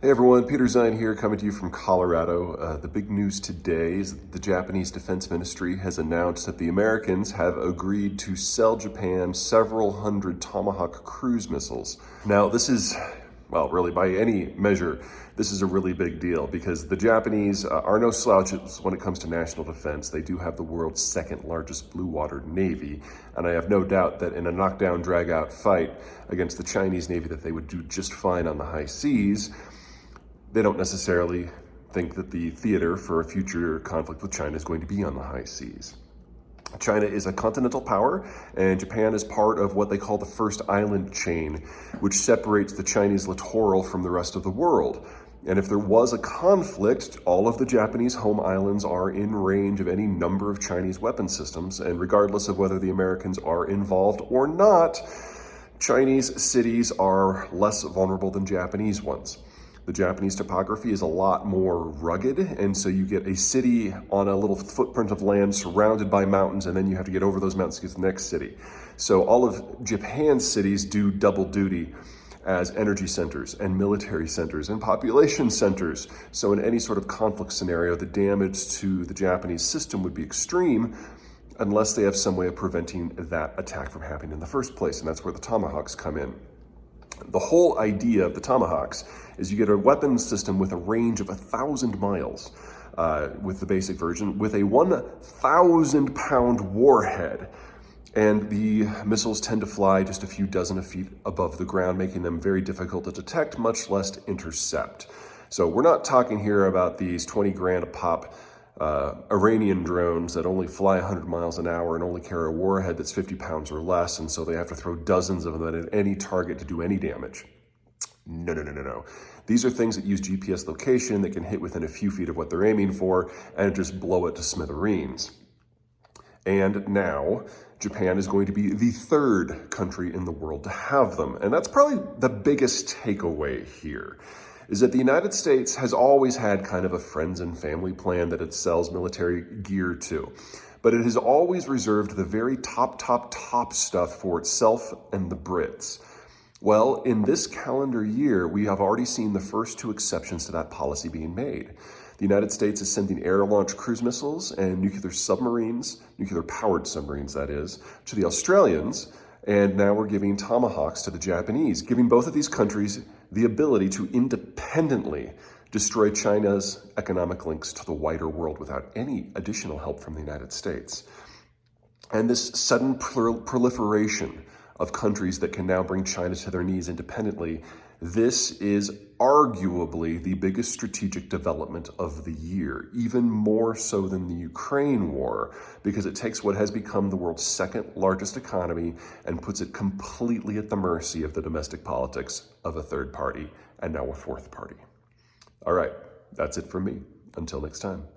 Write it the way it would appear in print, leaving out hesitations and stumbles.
Hey everyone, Peter Zine here coming to you from Colorado. The big news today is that the Japanese Defense Ministry has announced that the Americans have agreed to sell Japan several hundred Tomahawk cruise missiles. Now this is, well, really by any measure, this is a really big deal because the Japanese are no slouches when it comes to national defense. They do have the world's second largest blue water navy, and I have no doubt that in a knockdown, drag-out fight against the Chinese Navy that they would do just fine on the high seas. They don't necessarily think that the theater for a future conflict with China is going to be on the high seas. China is a continental power, and Japan is part of what they call the first island chain, which separates the Chinese littoral from the rest of the world. And if there was a conflict, all of the Japanese home islands are in range of any number of Chinese weapon systems, and regardless of whether the Americans are involved or not, Chinese cities are less vulnerable than Japanese ones. The Japanese topography is a lot more rugged, and so you get a city on a little footprint of land surrounded by mountains, and then you have to get over those mountains to get to the next city. So all of Japan's cities do double duty as energy centers and military centers and population centers. So in any sort of conflict scenario, the damage to the Japanese system would be extreme unless they have some way of preventing that attack from happening in the first place, and that's where the Tomahawks come in. The whole idea of the Tomahawks is you get a weapons system with a range of 1,000 miles with the basic version, with a 1,000-pound warhead. And the missiles tend to fly just a few dozen of feet above the ground, making them very difficult to detect, much less to intercept. So we're not talking here about these 20 grand a pop Iranian drones that only fly 100 miles an hour and only carry a warhead that's 50 pounds or less, and so they have to throw dozens of them at any target to do any damage. No. These are things that use GPS location that can hit within a few feet of what they're aiming for and just blow it to smithereens. And now Japan is going to be the third country in the world to have them. And that's probably the biggest takeaway here, is that the United States has always had kind of a friends and family plan that it sells military gear to. But it has always reserved the very top stuff for itself and the Brits. Well, in this calendar year, we have already seen the first two exceptions to that policy being made. The United States is sending air-launched cruise missiles and nuclear submarines, nuclear-powered submarines that is, to the Australians, and now we're giving Tomahawks to the Japanese, giving both of these countries the ability to independently destroy China's economic links to the wider world without any additional help from the United States. And this sudden proliferation of countries that can now bring China to their knees independently, this is arguably the biggest strategic development of the year, even more so than the Ukraine war, because it takes what has become the world's second largest economy and puts it completely at the mercy of the domestic politics of a third party and now a fourth party. All right, that's it from me. Until next time.